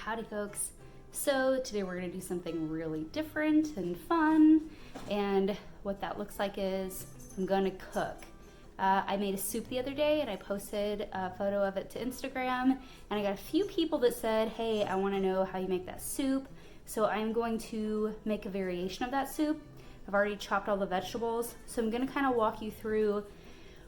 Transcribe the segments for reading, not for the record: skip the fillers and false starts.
Howdy folks. So today we're going to do something really different and fun, and what that looks like is I'm going to cook. I made a soup the other day and I posted a photo of it to Instagram, and I got a few people that said, hey, I want to know how you make that soup. So I'm going to make a variation of that soup. I've already chopped all the vegetables, so I'm going to kind of walk you through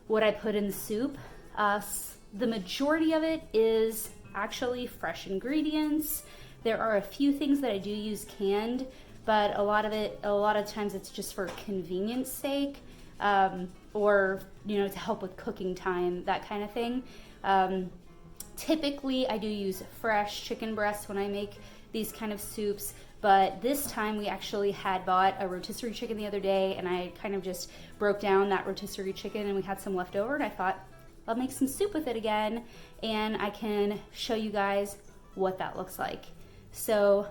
what I put in the soup. The majority of it is actually fresh ingredients. There are a few things that I do use canned, but a lot of times it's just for convenience sake, or to help with cooking time, that kind of thing. Typically I do use fresh chicken breast when I make these kind of soups, but this time we actually had bought a rotisserie chicken the other day, and I kind of just broke down that rotisserie chicken and we had some left over, and I thought I'll make some soup with it again, and I can show you guys what that looks like. So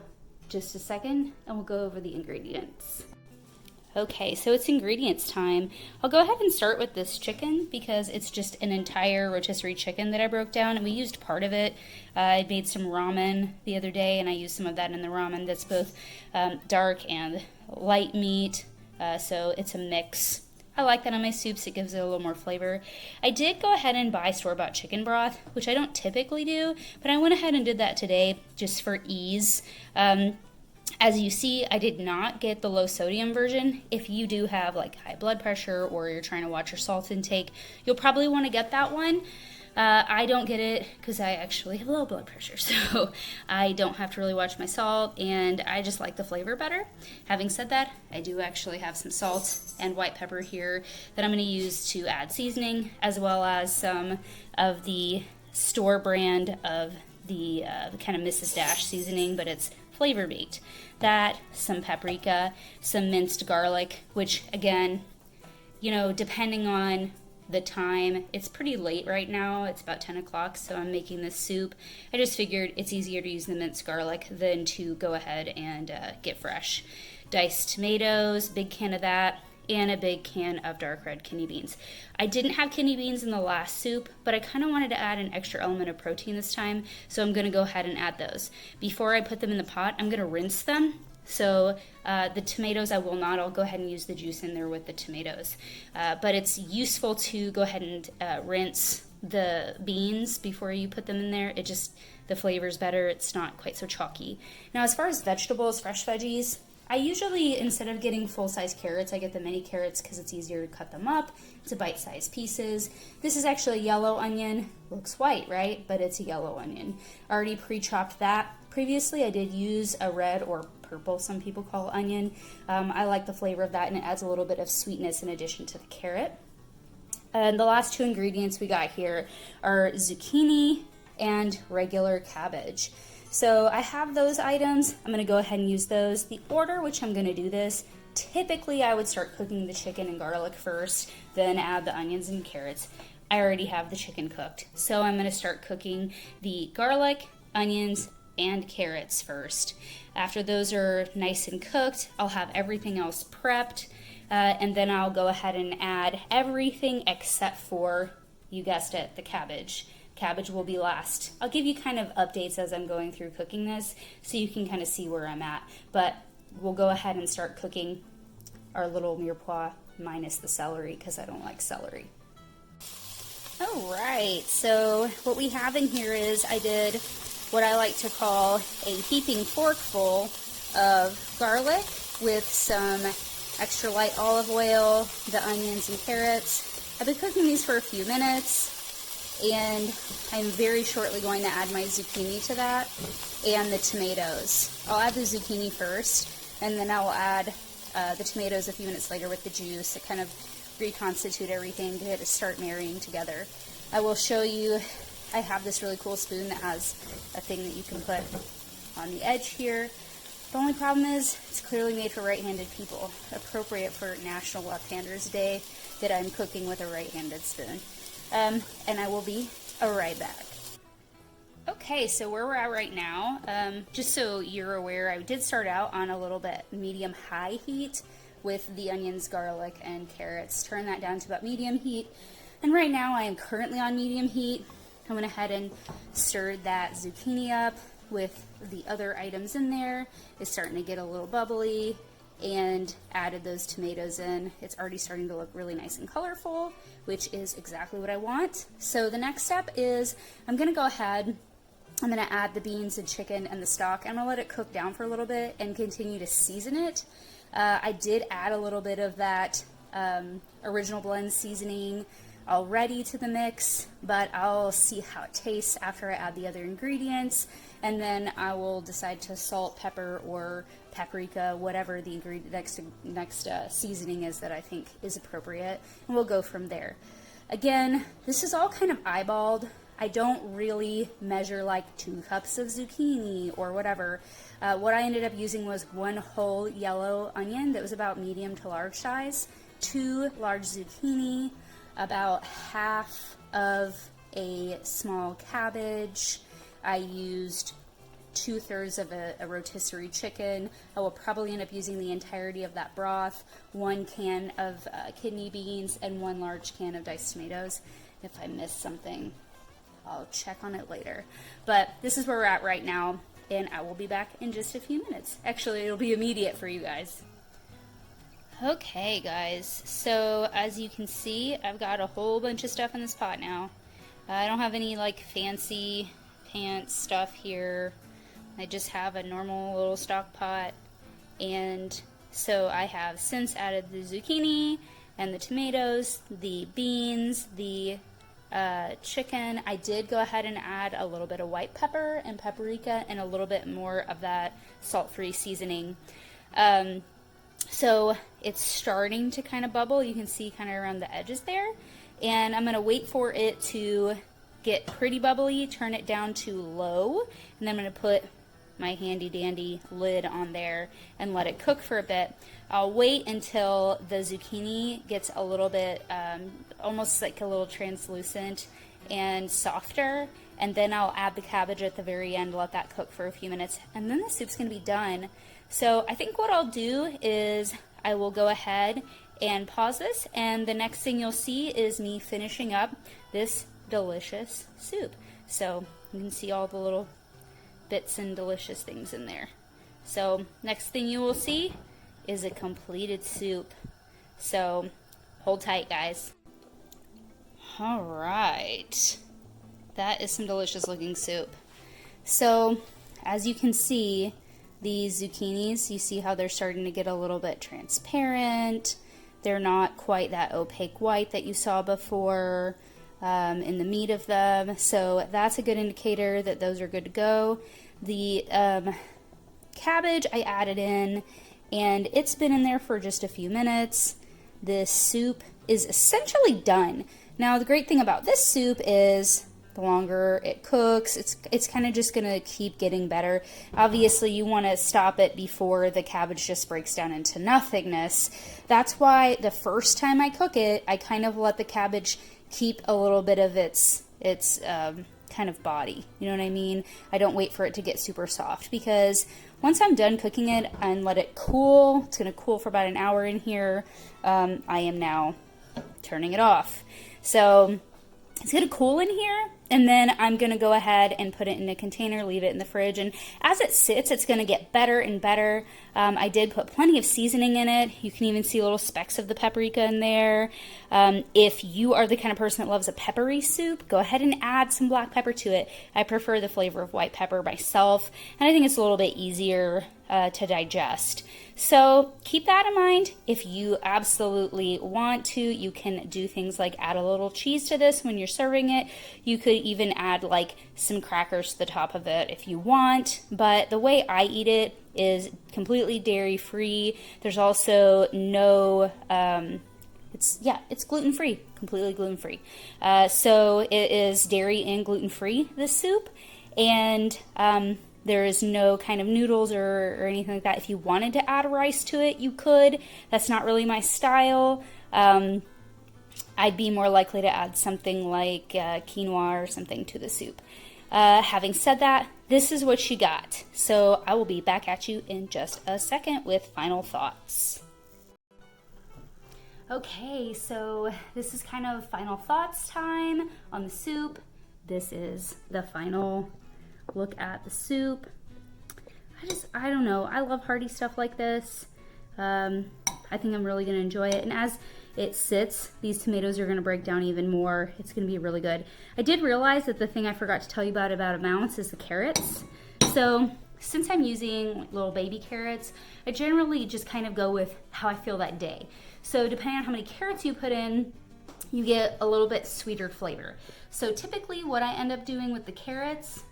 just a second and we'll go over the ingredients. Okay, so it's ingredients time. I'll go ahead and start with this chicken because it's just an entire rotisserie chicken that I broke down, and we used part of it. I made some ramen the other day and I used some of that in the ramen. That's both dark and light meat, so it's a mix. I like that on my soups. It gives it a little more flavor. I did go ahead and buy store-bought chicken broth, which I don't typically do, but I went ahead and did that today just for ease. As you see, I did not get the low sodium version. If you do have like high blood pressure or you're trying to watch your salt intake, you'll probably want to get that one. I don't get it because I actually have low blood pressure, so I don't have to really watch my salt, and I just like the flavor better. Having said that, I do actually have some salt and white pepper here that I'm going to use to add seasoning, as well as some of the store brand of the kind of Mrs. Dash seasoning, but it's flavor baked. That, some paprika, some minced garlic, which again, depending on the time, it's pretty late right now. It's about 10 o'clock, so I'm making this soup. I just figured it's easier to use the minced garlic than to go ahead and get fresh. Diced tomatoes, big can of that, and a big can of dark red kidney beans. I didn't have kidney beans in the last soup, but I kind of wanted to add an extra element of protein this time, so I'm going to go ahead and add those. Before I put them in the pot, I'm going to rinse them. So the tomatoes I will not. I'll go ahead and use the juice in there with the tomatoes. But it's useful to go ahead and rinse the beans before you put them in there. The flavor's better. It's not quite so chalky. Now, as far as vegetables, fresh veggies, I usually, instead of getting full-size carrots, I get the mini carrots because it's easier to cut them up to bite-sized pieces. This is actually a yellow onion. Looks white, right? But it's a yellow onion. I already pre-chopped that. Previously, I did use a red or purple, some people call onion. I like the flavor of that, and it adds a little bit of sweetness in addition to the carrot. And the last two ingredients we got here are zucchini and regular cabbage. So I have those items. I'm going to go ahead and use those. The order which I'm going to do this, typically I would start cooking the chicken and garlic first, then add the onions and carrots. I already have the chicken cooked, so I'm going to start cooking the garlic, onions, and carrots first. After those are nice and cooked, I'll have everything else prepped, and then I'll go ahead and add everything except for, you guessed it, the cabbage. Cabbage will be last. I'll give you kind of updates as I'm going through cooking this so you can kind of see where I'm at, but we'll go ahead and start cooking our little mirepoix minus the celery because I don't like celery. Alright, so what we have in here is I did what I like to call a heaping forkful of garlic with some extra light olive oil, the onions and carrots. I've been cooking these for a few minutes, and I'm very shortly going to add my zucchini to that and the tomatoes. I'll add the zucchini first, and then I'll add the tomatoes a few minutes later with the juice to kind of reconstitute everything to get it start marrying together. I will show you, I have this really cool spoon that has a thing that you can put on the edge here. The only problem is it's clearly made for right-handed people, appropriate for National Left-Handers Day, that I'm cooking with a right-handed spoon. And I will be right back. Okay, so where we're at right now, just so you're aware, I did start out on a little bit medium-high heat with the onions, garlic, and carrots. Turn that down to about medium heat, and right now I am currently on medium heat. I went ahead and stirred that zucchini up, with the other items in there. It's starting to get a little bubbly, and added those tomatoes in. It's already starting to look really nice and colorful, which is exactly what I want. So the next step is I'm gonna go ahead, I'm gonna add the beans and chicken and the stock. I'm gonna let it cook down for a little bit and continue to season it. I did add a little bit of that original blend seasoning already to the mix, but I'll see how it tastes after I add the other ingredients, and then I will decide to salt, pepper, or paprika, whatever the next seasoning is that I think is appropriate, and we'll go from there. Again, this is all kind of eyeballed. I don't really measure like 2 cups of zucchini or whatever. What I ended up using was 1 whole yellow onion that was about medium to large size, 2 large zucchini, about half of a small cabbage. I used 2/3 of a rotisserie chicken. I will probably end up using the entirety of that broth, 1 can of kidney beans, and 1 large can of diced tomatoes. If I missed something, I'll check on it later. But this is where we're at right now, and I will be back in just a few minutes. Actually, it'll be immediate for you guys. Okay, guys, so as you can see, I've got a whole bunch of stuff in this pot now. I don't have any like fancy pants stuff here. I just have a normal little stock pot, and so I have since added the zucchini and the tomatoes, the beans, the chicken. I did go ahead and add a little bit of white pepper and paprika and a little bit more of that salt-free seasoning. So it's starting to kind of bubble. You can see kind of around the edges there, and I'm going to wait for it to get pretty bubbly, turn it down to low, and then I'm going to put my handy dandy lid on there and let it cook for a bit. I'll wait until the zucchini gets a little bit almost like a little translucent and softer, and then I'll add the cabbage at the very end, let that cook for a few minutes, and then the soup's gonna be done. So I think what I'll do is I will go ahead and pause this, and the next thing you'll see is me finishing up this delicious soup. So you can see all the little bits and delicious things in there. So next thing you will see is a completed soup. So hold tight, guys. All right, that is some delicious looking soup. So as you can see, these zucchinis, you see how they're starting to get a little bit transparent. They're not quite that opaque white that you saw before in the meat of them. So that's a good indicator that those are good to go. The cabbage I added in, and it's been in there for just a few minutes. This soup is essentially done. Now the great thing about this soup is the longer it cooks, it's kind of just gonna keep getting better. Obviously you want to stop it before the cabbage just breaks down into nothingness. That's why the first time I cook it, I kind of let the cabbage keep a little bit of its kind of body, you know what I mean? I don't wait for it to get super soft, because once I'm done cooking it and let it cool, it's gonna cool for about an hour in here. I am now turning it off. So it's gonna cool in here, and then I'm gonna go ahead and put it in a container, leave it in the fridge, and as it sits, it's gonna get better and better. I did put plenty of seasoning in it. You can even see little specks of the paprika in there. If you are the kind of person that loves a peppery soup, go ahead and add some black pepper to it. I prefer the flavor of white pepper myself, and I think it's a little bit easier to digest. So keep that in mind. If you absolutely want to, you can do things like add a little cheese to this when you're serving it. You could even add like some crackers to the top of it if you want, but the way I eat it is completely dairy free. There's also no it's gluten free, completely gluten free. So it is dairy and gluten free, this soup, and there is no kind of noodles or anything like that. If you wanted to add rice to it, you could. That's not really my style. I'd be more likely to add something like quinoa or something to the soup. Having said that, this is what you got. So I will be back at you in just a second with final thoughts. Okay, so this is kind of final thoughts time on the soup. This is the final look at the soup. I don't know, I love hearty stuff like this. I think I'm really gonna enjoy it. And as it sits, these tomatoes are gonna break down even more. It's gonna be really good. I did realize that the thing I forgot to tell you about amounts is the carrots. So since I'm using little baby carrots, I generally just kind of go with how I feel that day. So depending on how many carrots you put in, you get a little bit sweeter flavor. So typically what I end up doing with the carrots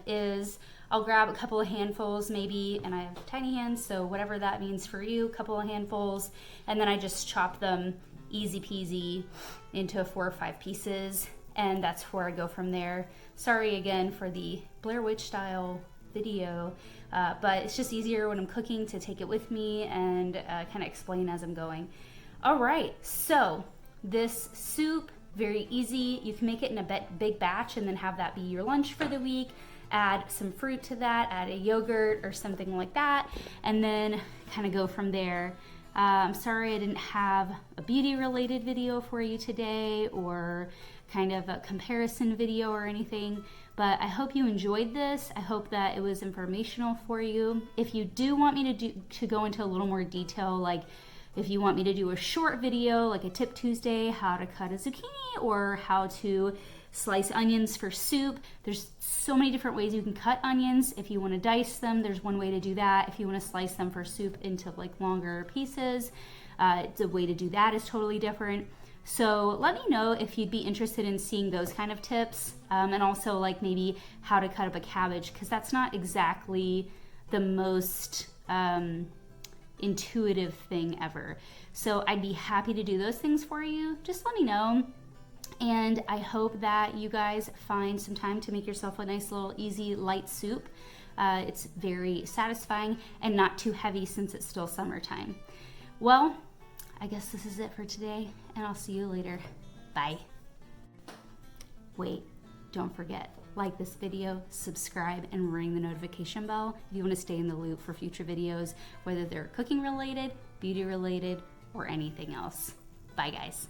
is I'll grab a couple of handfuls maybe, and I have tiny hands, so whatever that means for you, a couple of handfuls, and then I just chop them easy peasy into 4 or 5 pieces, and that's where I go from there. Sorry again for the Blair Witch style video, but it's just easier when I'm cooking to take it with me and kind of explain as I'm going. All right, so this soup, very easy. You can make it in a big batch and then have that be your lunch for the week. Add some fruit to that, add a yogurt or something like that, and then kind of go from there. I'm sorry I didn't have a beauty related video for you today or kind of a comparison video or anything, but I hope you enjoyed this. I hope that it was informational for you. If you do want me to go into a little more detail, like if you want me to do a short video like a Tip Tuesday, how to cut a zucchini or how to slice onions for soup, there's so many different ways you can cut onions. If you want to dice them, there's one way to do that. If you want to slice them for soup into like longer pieces, the way to do that is totally different. So let me know if you'd be interested in seeing those kind of tips, and also like maybe how to cut up a cabbage, because that's not exactly the most intuitive thing ever. So I'd be happy to do those things for you. Just let me know. And I hope that you guys find some time to make yourself a nice little easy light soup. It's very satisfying and not too heavy since it's still summertime. Well, I guess this is it for today, and I'll see you later. Bye. Wait, don't forget, like this video, subscribe, and ring the notification bell if you want to stay in the loop for future videos, whether they're cooking related, beauty related, or anything else. Bye guys.